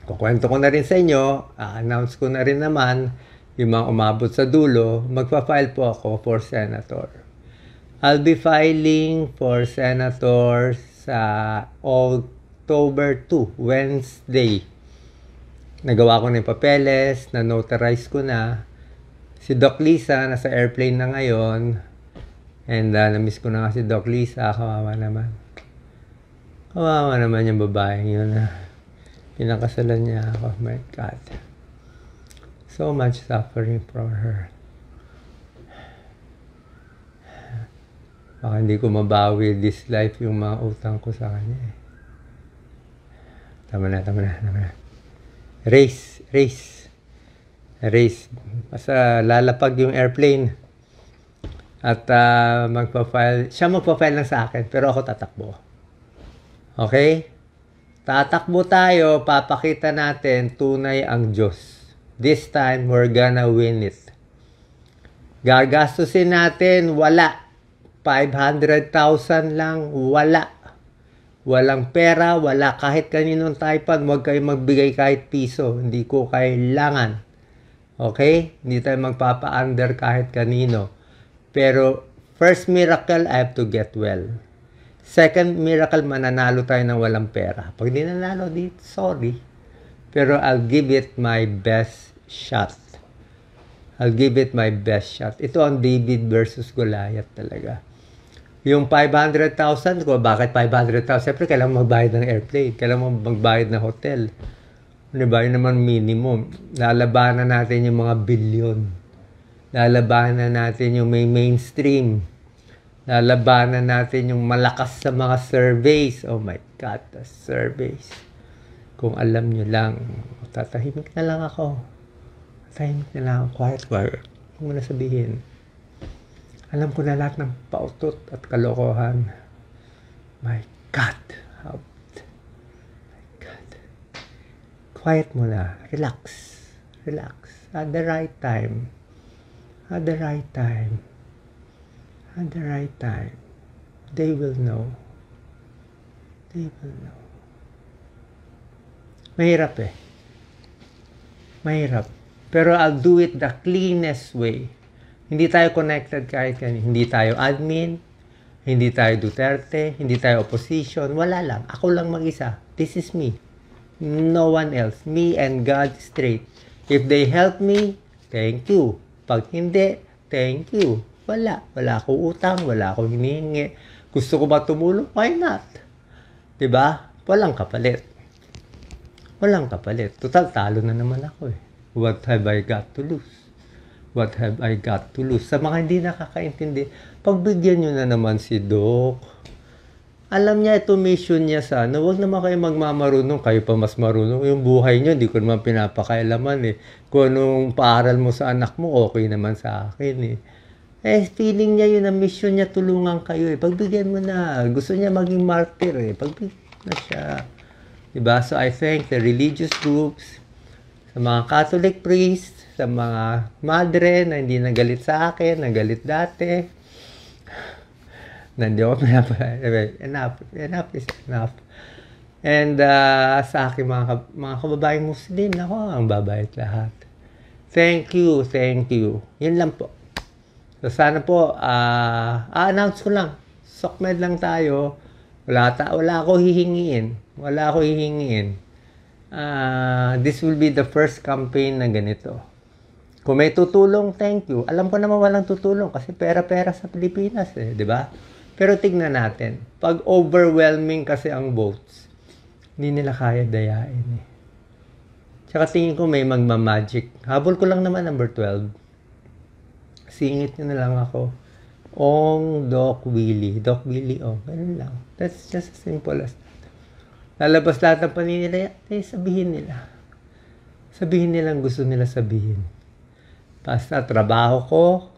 kukwento ko na rin sa inyo, announce ko na rin naman, yung mga umabot sa dulo, magpa-file po ako for senator. I'll be filing for senator sa October 2, Wednesday. Nagawa ko na yung papeles, na-notarize ko na. Si Doc Lisa, nasa airplane na ngayon. And na-miss ko na nga si Doc Lisa, kawawa naman. Kawawa naman yung babaeng yun. Pinakasalan niya ako. My God. So much suffering for her. Baka hindi ko mabawi this life yung mga utang ko sa kanya. Tama na. Race. Basta lalapag yung airplane. At siya magpa-file lang sa akin, pero ako tatakbo. Okay? Tatakbo tayo, papakita natin tunay ang Diyos. This time, we're gonna win it. Gagastusin natin, wala. 500,000 lang, wala. Walang pera, wala kahit kaninong taipan, huwag kayo magbigay kahit piso. Hindi ko kailangan. Okay? Hindi tayo magpapa-under kahit kanino. Pero, first miracle, I have to get well. Second miracle, mananalo tayo ng walang pera. Pag di nanalo, sorry. Pero I'll give it my best shot. Ito ang David versus Goliath talaga. Yung 500,000 ko, bakit 500,000? Siyempre, kailangan magbayad ng airplane. Kailangan magbayad ng hotel. Diba? Yun naman minimum. Lalabanan natin yung mga bilyon. Lalabanan natin yung may mainstream. Lalabanan natin yung malakas sa mga surveys. Oh my God, the surveys. Kung alam nyo lang, tatahimik na lang ako. Quiet. Huwag mo na sabihin. Alam ko na lahat ng pautot at kalokohan. My God. Quiet mo na. Relax. At the right time. They will know. Mahirap. Pero I'll do it the cleanest way. Hindi tayo connected kahit kanino. Hindi tayo admin. Hindi tayo Duterte. Hindi tayo opposition. Wala lang. Ako lang mag-isa. This is me. No one else. Me and God straight. If they help me, thank you. Pag hindi, thank you. Wala akong utang. Wala akong hinihingi. Gusto ko ba tumulong? Why not? Diba? Walang kapalit. Total, talo na naman ako eh. What have I got to lose? Sa mga hindi nakakaintindi, pagbigyan nyo na naman si Doc. Alam niya ito mission niya sana. Huwag naman kayo magmamarunong. Kayo pa mas marunong. Yung buhay nyo, hindi ko naman pinapakailaman eh. Kung anong paaral mo sa anak mo, okay naman sa akin eh. Feeling niya yun ang mission niya, tulungan kayo eh. Pagbigyan mo na. Gusto niya maging martyr eh. Pagbigyan na siya. Diba? So I thank the religious groups, sa mga Catholic priests, sa mga madre na hindi nagalit sa akin, nagalit dati. Enough is enough. And sa akin mga kababaeng Muslim, ako ang babayad lahat. Thank you. Yun lang po. So sana po, announce ko lang. Sokmed lang tayo. Wala ako hihingiin. This will be the first campaign na ganito. Kung may tutulong, thank you. Alam ko naman walang tutulong kasi pera-pera sa Pilipinas eh, di ba? Pero tignan natin. Pag overwhelming kasi ang votes, hindi nila kaya dayain eh. Tsaka tingin ko may magmamagic. Habol ko lang naman number 12. Singit nyo na lang ako. Ong Doc Willie. Ganun lang. That's just as simple as that. Lalabas lahat ng paninila, sabihin nila. Sabihin nila ang gusto nila sabihin. Basta trabaho ko,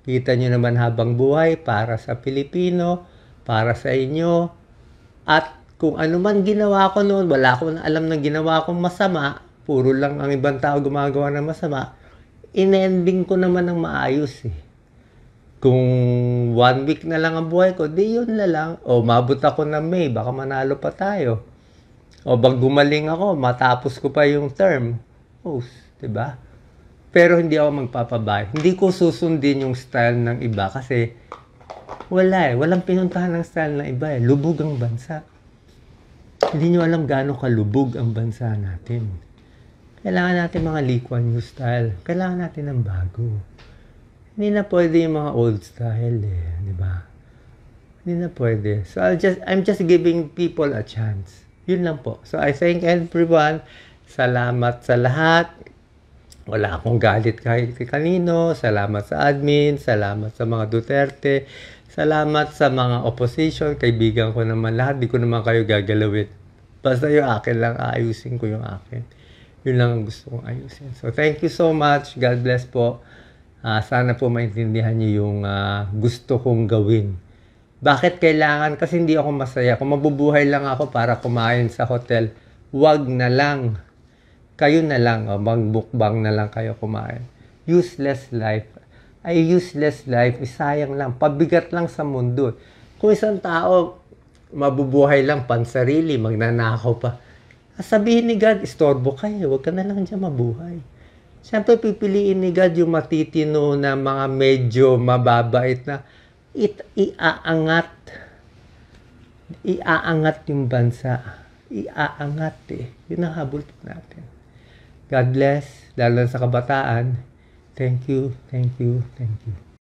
kita nyo naman habang buhay para sa Pilipino, para sa inyo. At kung ano man ginawa ko noon, wala akong alam na ginawa kong masama, puro lang ang ibang tao gumagawa ng masama, in-ending ko naman ng maayos eh. Kung 1 week na lang ang buhay ko, di yun na lang. O mabot ako ng May, baka manalo pa tayo. O bang gumaling ako, matapos ko pa yung term. Oh, 'di ba? Pero hindi ako magpapabahay. Hindi ko susundin yung style ng iba kasi walang pinuntahan ng style ng iba eh. Lubog ang bansa. Hindi nyo alam gaano kalubog ang bansa natin. Kailangan natin mga Lee Kuan Yew style. Kailangan natin ng bago. Hindi na pwede yung mga old style eh, di ba? Hindi na pwede. So I'm just giving people a chance. Yun lang po. So I thank everyone. Salamat sa lahat. Wala akong galit kahit kanino. Salamat sa admin. Salamat sa mga Duterte. Salamat sa mga opposition. Kaibigan ko naman lahat. Di ko naman kayo gagalawin. Basta yung akin lang. Aayusin ko yung akin. Yun lang ang gusto kong ayusin. So thank you so much. God bless po. Sana po maintindihan niyo yung gusto kong gawin. Bakit kailangan? Kasi hindi ako masaya. Kung mabubuhay lang ako para kumain sa hotel, wag na lang. Kayo na lang, magbukbang na lang kayo kumain. Useless life. Ay, useless life, sayang lang. Pabigat lang sa mundo. Kung isang tao, mabubuhay lang pansarili, magnanakaw pa. Sabihin ni God, istorbo kayo. Huwag ka na lang dyan mabuhay. Siyempre, pipiliin ni God yung matitino na mga medyo mababait na iaangat. Iaangat yung bansa. Iaangat eh. Yun ang habol natin. God bless, lalo sa kabataan. Thank you, thank you, thank you.